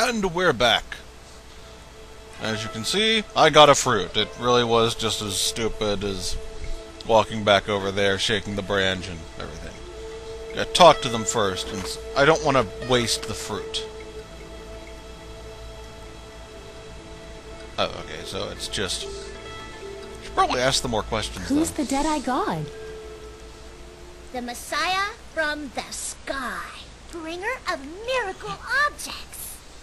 And we're back. As you can see, I got a fruit. It really was just as stupid as walking back over there, shaking the branch and everything. Yeah, talk to them first, and I don't want to waste the fruit. Oh, okay, so it's just... You should probably ask them more questions, Who's though. the Dead-Eye God? The Messiah from the sky, bringer of miracle objects.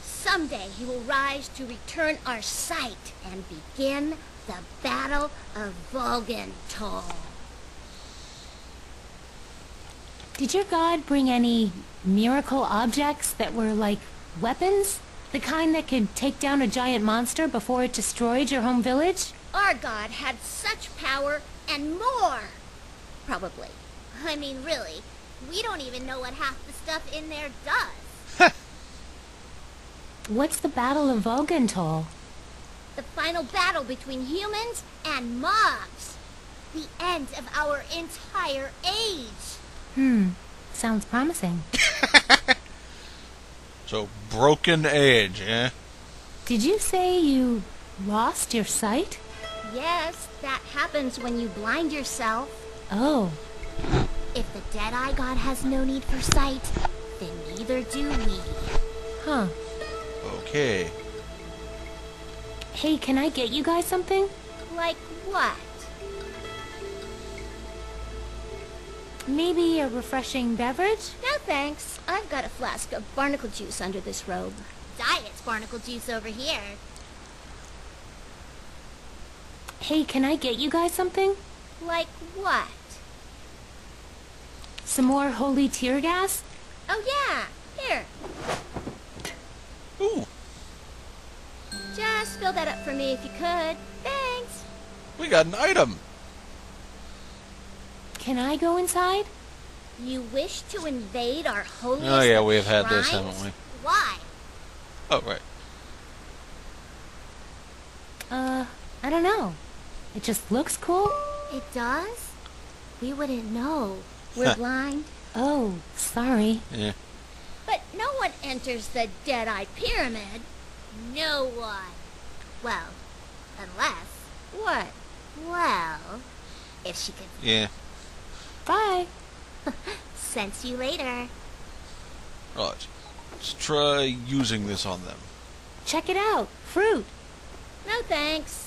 Someday he will rise to return our sight and begin the Battle of Uratoh. Did your god bring any miracle objects that were like weapons? The kind that could take down a giant monster before it destroyed your home village? Our god had such power and more. Probably. I mean, really, we don't even know what half the stuff in there does. What's the Battle of Uratoh? The final battle between humans and mobs. The end of our entire age. Sounds promising. So, broken age, eh? Did you say you lost your sight? Yes, that happens when you blind yourself. Oh, If the Dead-Eye God has no need for sight, then neither do we. huh. Okay. Hey, can I get you guys something? Like what? Maybe a refreshing beverage? No thanks. I've got a flask of barnacle juice under this robe. Diet's barnacle juice over here. Hey, can I get you guys something? Like what? Some more holy tear gas? Oh yeah, here. Ooh, Just fill that up for me if you could. Thanks. we got an item. Can I go inside? You wish to invade our holiest Oh yeah, of we've had this, shrines? haven't we? Why? Oh, right. I don't know. It just looks cool. It does? We wouldn't know. We're blind. Oh, sorry. Yeah. But no one enters the Dead-Eye Pyramid. No one. Well, unless... What? Well, if she could Yeah. Bye. sense you later. Right. Let's try using this on them. Check it out. Fruit. No thanks.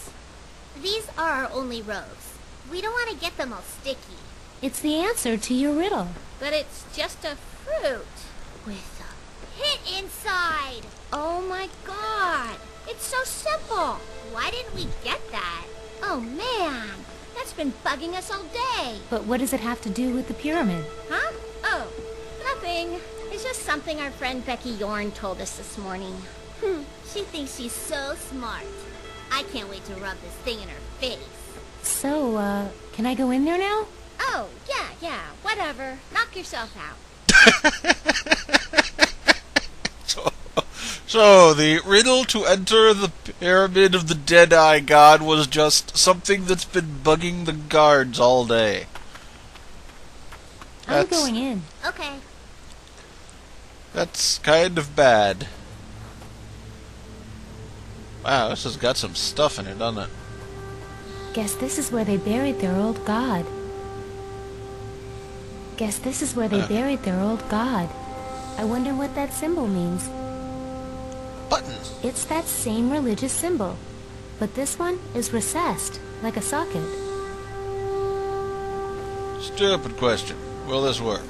These are our only robes. We don't want to get them all sticky. It's the answer to your riddle. But it's just a fruit with a pit inside. Oh my god. It's so simple. Why didn't we get that? Oh man. That's been bugging us all day. But what does it have to do with the pyramid? Huh? Oh, nothing. It's just something our friend Becky Yorn told us this morning. She thinks she's so smart. I can't wait to rub this thing in her face. So, can I go in there now? Oh, yeah, whatever. Knock yourself out. So, the riddle to enter the Pyramid of the Dead-Eye God was just something that's been bugging the guards all day. I'm going in. Okay. That's kind of bad. Wow, this has got some stuff in it, doesn't it? Guess this is where they buried their old god. Guess this is where they buried their old god. I wonder what that symbol means. Buttons. It's that same religious symbol, but this one is recessed, like a socket. Stupid question. Will this work?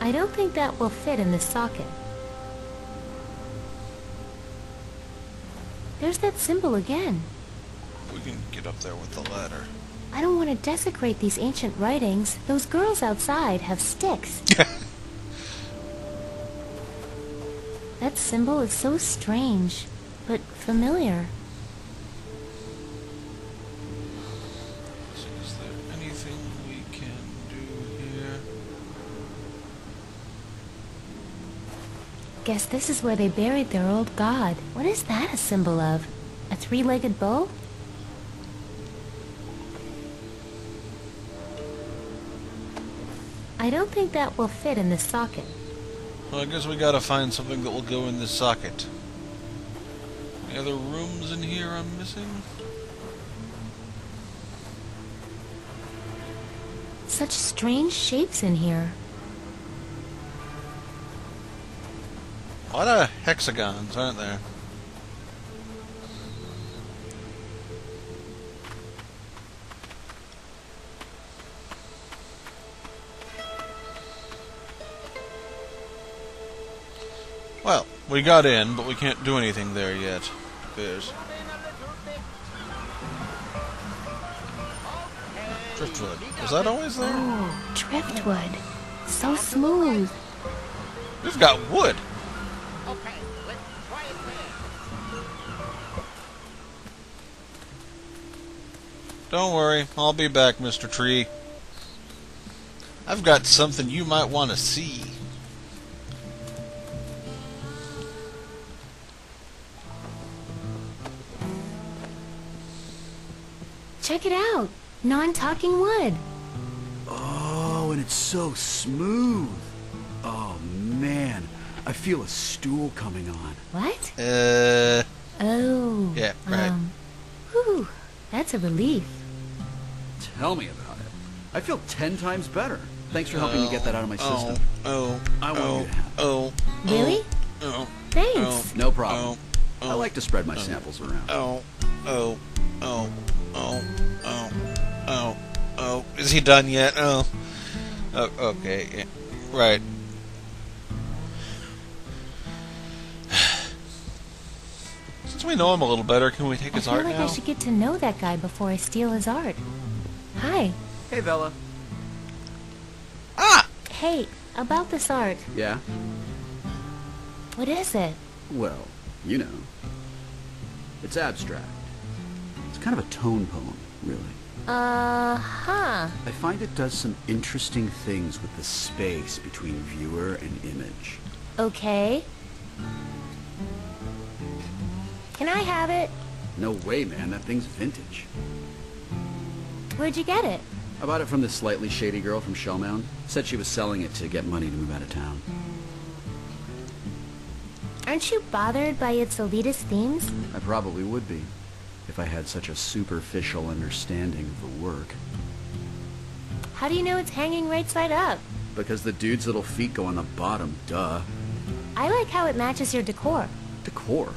I don't think that will fit in this socket. There's that symbol again. We can get up there with the ladder. I don't want to desecrate these ancient writings. Those girls outside have sticks. That symbol is so strange, but familiar. So is there anything we can do here? Guess this is where they buried their old god. What is that a symbol of? A three-legged bull? I don't think that will fit in this socket. Well, I guess we gotta find something that will go in this socket. Any other rooms in here I'm missing? Such strange shapes in here. A lot of hexagons, aren't there? Well, we got in, but we can't do anything there yet. There's driftwood. Was that always there? Oh, driftwood. So smooth. We've got wood. Okay, let's try it there. Don't worry, I'll be back, Mr. Tree. I've got something you might want to see. Check it out. Non-talking wood. Oh, and it's so smooth. Oh, man. I feel a stool coming on. What? Oh. Yeah, right. Whew. That's a relief. Tell me about it. I feel 10 times better. Thanks for helping me get that out of my system. I want you to have it. Really? Oh. Thanks. No problem. I like to spread my samples around. Is he done yet? Oh, okay. Yeah. Right. Since we know him a little better, can we take I his feel art like now? I should get to know that guy before I steal his art. Hi. Hey, Vela. Ah! Hey, about this art. Yeah? What is it? Well, you know. It's abstract. It's kind of a tone poem, really. Huh. I find it does some interesting things with the space between viewer and image. Okay. Can I have it? No way, man. That thing's vintage. Where'd you get it? I bought it from this slightly shady girl from Shellmound. Said she was selling it to get money to move out of town. Aren't you bothered by its elitist themes? I probably would be, if I had such a superficial understanding of the work. How do you know it's hanging right side up? Because the dude's little feet go on the bottom, duh. I like how it matches your decor. Decor?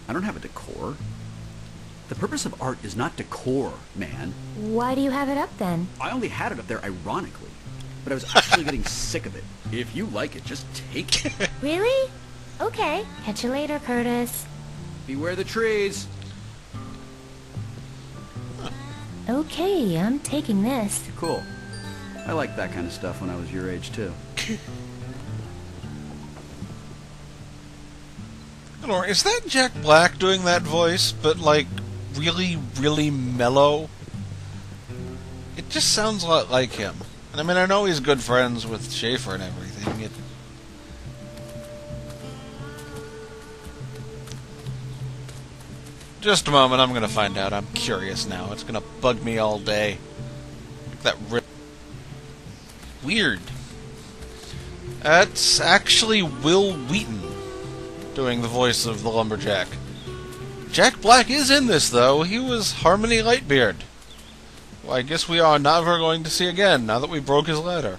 I don't have a decor. The purpose of art is not decor, man. Why do you have it up then? I only had it up there ironically, but I was actually getting sick of it. If you like it, just take it. Really? Okay. Catch you later, Curtis. Beware the trees. Okay, I'm taking this. Cool. I liked that kind of stuff when I was your age, too. Or is that Jack Black doing that voice, but like really, really mellow? It just sounds a lot like him. And I mean, I know he's good friends with Schaefer and everything. Just a moment, I'm gonna find out. I'm curious now. It's gonna bug me all day. That weird. That's actually Will Wheaton doing the voice of the lumberjack. Jack Black is in this, though. He was Harmony Lightbeard. Well, I guess we are never going to see again, now that we broke his ladder.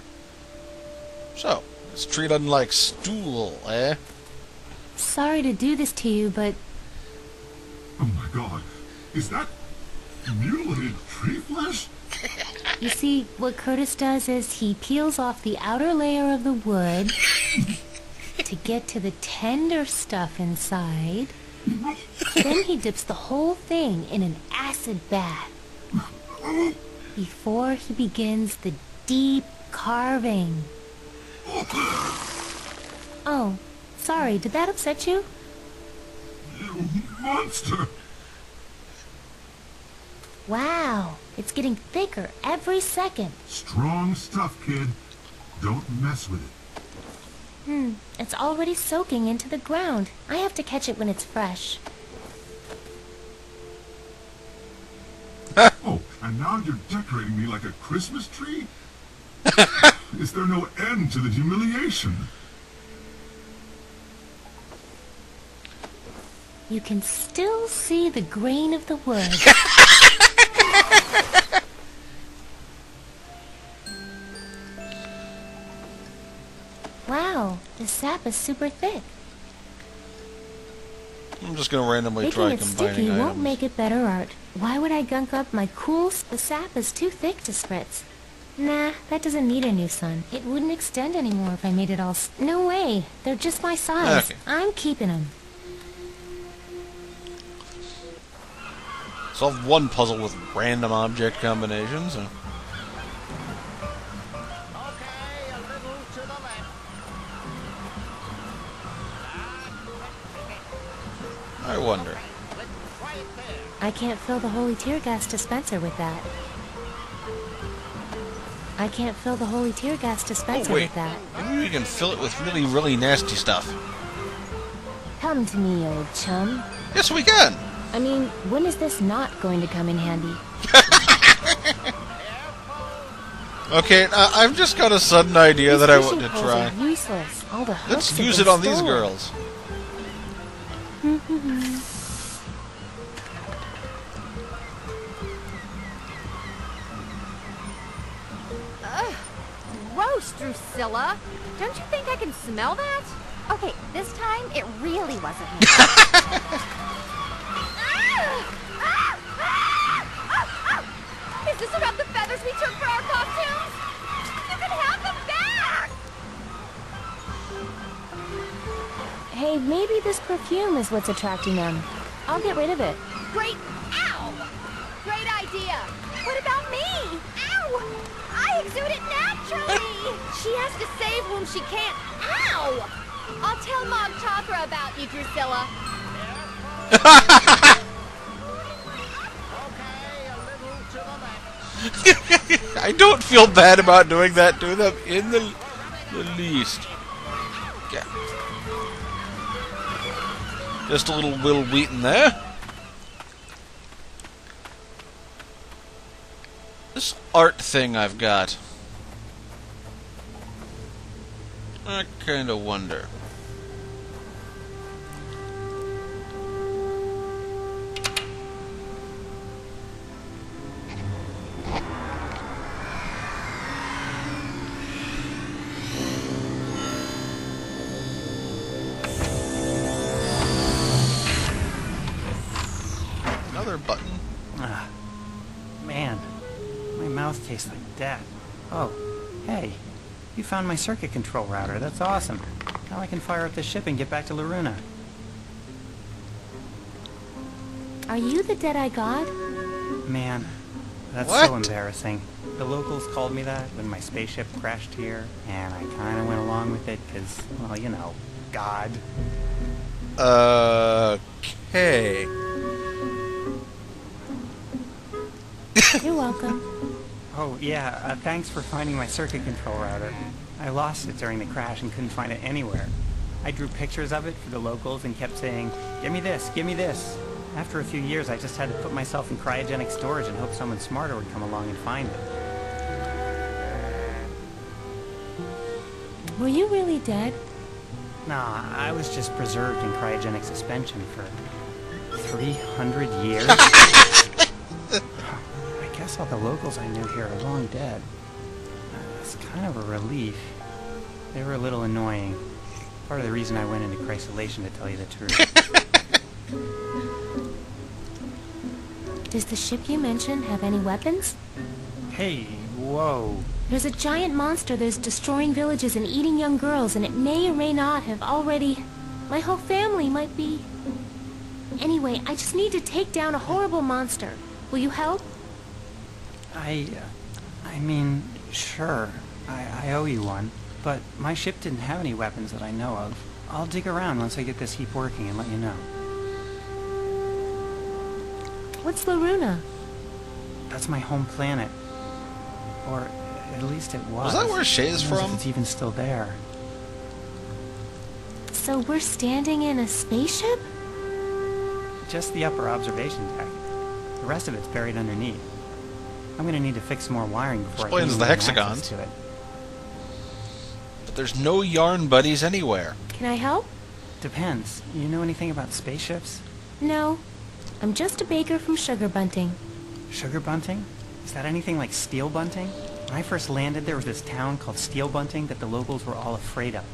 So, it's treated like Stool, eh? Sorry to do this to you, but Oh my god, is that mutilated tree flesh? you see, what Curtis does is he peels off the outer layer of the wood to get to the tender stuff inside. Then he dips the whole thing in an acid bath before he begins the deep carving. Oh, sorry, did that upset you? You monster! Wow, it's getting thicker every second. Strong stuff, kid. Don't mess with it. It's already soaking into the ground. I have to catch it when it's fresh. Oh, and now you're decorating me like a Christmas tree? Is there no end to the humiliation? You can still see the grain of the wood. Wow, the sap is super thick. I'm just gonna randomly Making try it combining sticky items. won't make it better art. Why would I gunk up my cool... The sap is too thick to spritz. Nah, that doesn't need a new sun. It wouldn't extend anymore if I made it all... No way. They're just my size. Okay. I'm keeping them. Solve one puzzle with random object combinations. Okay, a little to the left. I wonder. Let's try it there. I can't fill the holy tear gas dispenser with that. I can't fill the holy tear gas dispenser Oh, wait. with that. Maybe we can fill it with really, really nasty stuff. Come to me, old chum. Yes, we can! I mean, when is this not going to come in handy? Okay, I've just got a sudden idea These that I fishing want to poles try. are useless. All the hooks Let's have use been it on these stolen. girls. Gross, Drusilla. Don't you think I can smell that? Okay, this time it really wasn't me. Is this about the feathers we took for our costumes? You can have them back! Hey, maybe this perfume is what's attracting them. I'll get rid of it. Great. Ow! Great idea. What about me? Ow! I exude it naturally. She has to save whom she can't. Ow! I'll tell Mom Chopra about you, Drusilla. Okay, a little to the left. I don't feel bad about doing that to them in the least. Yeah. Just a little Will Wheaton there. This art thing I've got. I kind of wonder. Another button. Ah, man, my mouth tastes like death. Oh, hey, you found my circuit control router. That's awesome. Now I can fire up the ship and get back to Loruna. Are you the Deadeye God? Man, that's What? so embarrassing. The locals called me that when my spaceship crashed here, and I kind of went along with it because, well, you know, God. Okay. You're welcome. Oh, yeah, thanks for finding my circuit control router. I lost it during the crash and couldn't find it anywhere. I drew pictures of it for the locals and kept saying, "Give me this, give me this." After a few years, I just had to put myself in cryogenic storage and hope someone smarter would come along and find it. Were you really dead? Nah, I was just preserved in cryogenic suspension for 300 years. I guess all the locals I knew here are long dead. It's kind of a relief. They were a little annoying. Part of the reason I went into crysolation, to tell you the truth. Does the ship you mentioned have any weapons? Hey, whoa. There's a giant monster that's destroying villages and eating young girls, and it may or may not have already... My whole family might be... Anyway, I just need to take down a horrible monster. Will you help? I mean, sure. I owe you one. But my ship didn't have any weapons that I know of. I'll dig around once I get this heap working and let you know. What's Loruna? That's my home planet. Or at least it was. Was that where Shay's Who knows from? if it's even still there. So we're standing in a spaceship? Just the upper observation deck. The rest of it's buried underneath. I'm gonna need to fix some more wiring before Explains I can the gain access hexagons. to it. But there's no yarn buddies anywhere. Can I help? Depends. You know anything about spaceships? No, I'm just a baker from Sugar Bunting. Sugar Bunting? Is that anything like Steel Bunting? When I first landed, there was this town called Steel Bunting that the locals were all afraid of.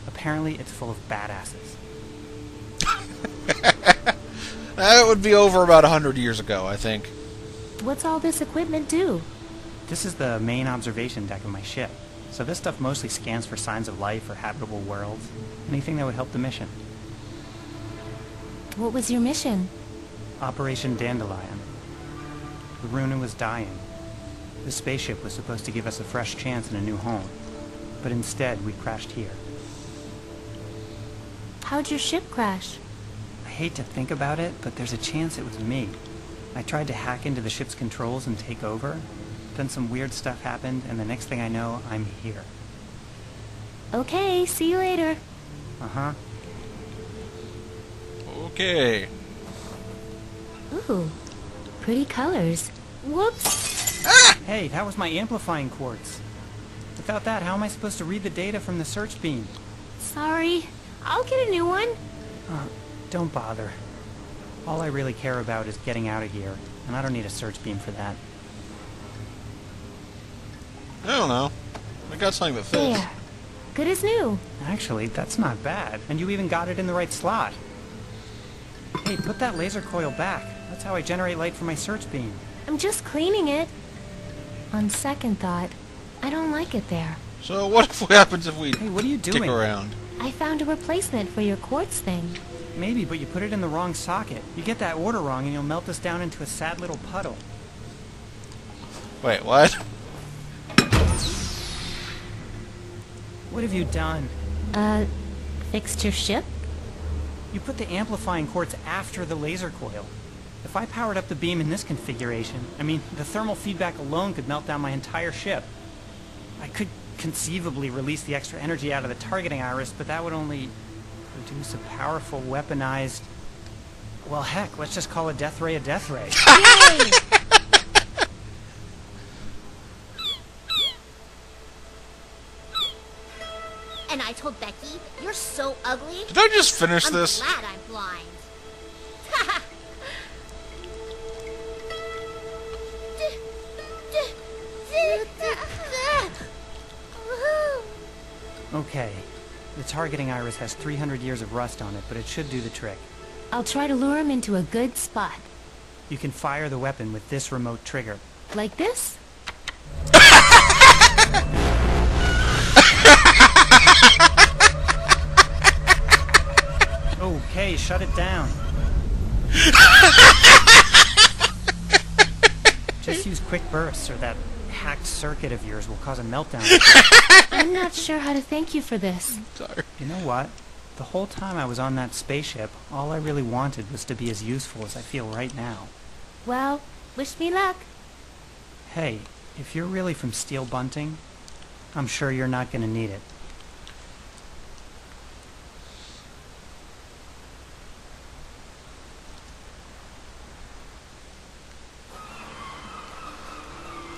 Apparently, it's full of badasses. That would be over about 100 years ago, I think. What's all this equipment do? This is the main observation deck of my ship. So this stuff mostly scans for signs of life or habitable worlds. Anything that would help the mission. What was your mission? Operation Dandelion. The Runa was dying. The spaceship was supposed to give us a fresh chance and a new home. But instead, we crashed here. How'd your ship crash? I hate to think about it, but there's a chance it was me. I tried to hack into the ship's controls and take over. Then some weird stuff happened, and the next thing I know, I'm here. Okay, see you later. Uh-huh. Okay. Ooh, pretty colors. Whoops! Hey, that was my amplifying quartz. Without that, how am I supposed to read the data from the search beam? Sorry, I'll get a new one. Don't bother. All I really care about is getting out of here, and I don't need a search beam for that. I don't know. I got something that fits. There. Good as new. Actually, that's not bad. And you even got it in the right slot. Hey, put that laser coil back. That's how I generate light for my search beam. I'm just cleaning it. On second thought, I don't like it there. So what happens if we Hey, what are you dig doing? around? I found a replacement for your quartz thing. Maybe, but you put it in the wrong socket. You get that order wrong and you'll melt us down into a sad little puddle. Wait, what? What have you done? Fixed your ship? You put the amplifying quartz after the laser coil. If I powered up the beam in this configuration, I mean, the thermal feedback alone could melt down my entire ship. I could conceivably release the extra energy out of the targeting iris, but that would only produce a powerful weaponized... Well, heck, let's just call a death ray a death ray. Yay! And I told Becky, you're so ugly. Did I just finish I'm this? glad I'm blind. Okay, the targeting iris has 300 years of rust on it, but it should do the trick. I'll try to lure him into a good spot. You can fire the weapon with this remote trigger. Like this? Okay, shut it down. Just use quick bursts, or that hacked circuit of yours will cause a meltdown. I'm not sure how to thank you for this. Sorry. You know what? The whole time I was on that spaceship, all I really wanted was to be as useful as I feel right now. Well, wish me luck. Hey, if you're really from Steel Bunting, I'm sure you're not gonna need it.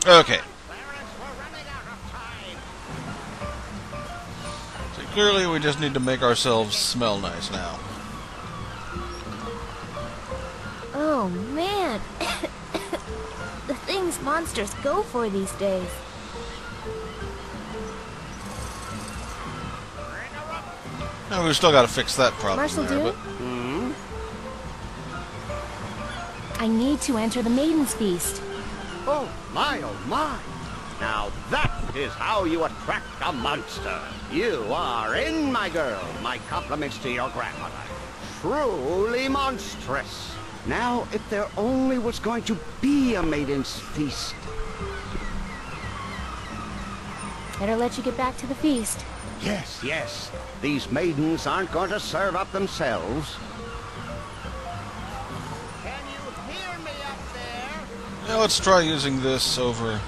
Okay. Clarence, we're running out of time. So clearly we just need to make ourselves smell nice now. Oh, man. The things monsters go for these days. Oh, we've still got to fix that problem Marshal there, Dew? but I need to enter the Maiden's Feast. Oh my, oh my. Now that is how you attract a monster. You are in, my girl. My compliments to your grandmother. Truly monstrous. Now, if there only was going to be a maiden's feast. Better let you get back to the feast. Yes, yes. These maidens aren't going to serve up themselves. Can you hear me up there? yeah, let's try using this over.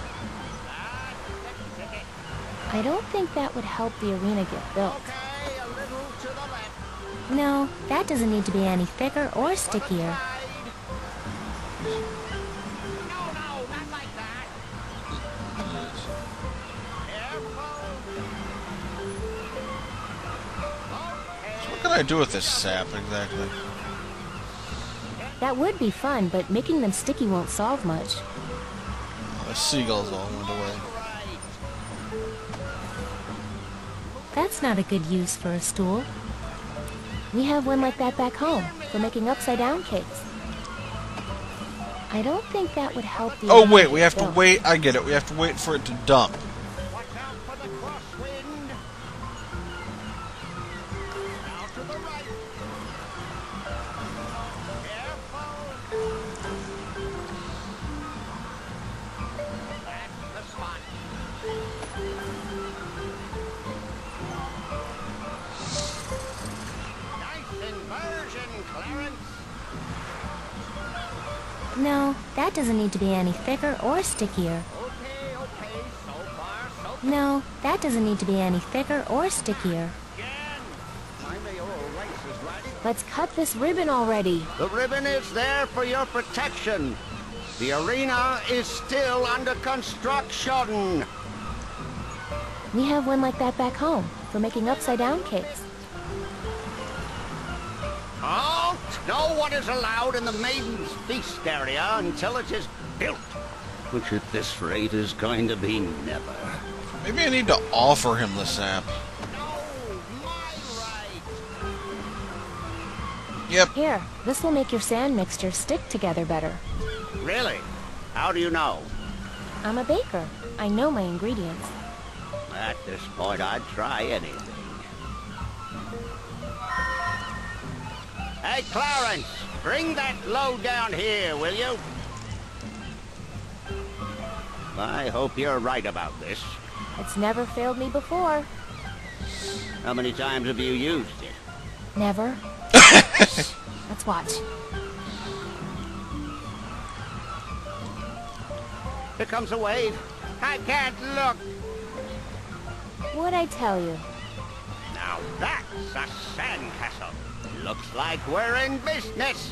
I don't think that would help the arena get built. Okay, a little to the left. No, that doesn't need to be any thicker or stickier. No, no, not like that. Careful. So what can I do with this sap exactly? That would be fun, but making them sticky won't solve much. The seagulls all went away. That's not a good use for a stool. We have one like that back home, for making upside-down cakes. I don't think that would help the... Oh wait, we have to wait. I get it. We have to wait for it to dump. Watch out for the crosswind. Now to the right. Careful. That's the spot. Nice inversion, Clarence. No, that doesn't need to be any thicker or stickier. Okay, so far, so No, that doesn't need to be any thicker or stickier. again. My mayoral rice is ready. Let's cut this ribbon already. The ribbon is there for your protection. The arena is still under construction. We have one like that back home, for making upside-down cakes. Halt! No one is allowed in the Maiden's Feast area until it is built. Which at this rate is going to be never. Maybe I need to offer him the sap. No, my right. Yep. Here, this will make your sand mixture stick together better. Really? How do you know? I'm a baker. I know my ingredients. At this point, I'd try anything. Hey, Clarence, bring that load down here, will you? I hope you're right about this. It's never failed me before. How many times have you used it? Never. Let's watch. Here comes a wave. I can't look. What'd I tell you? Now that's a sandcastle. Looks like we're in business.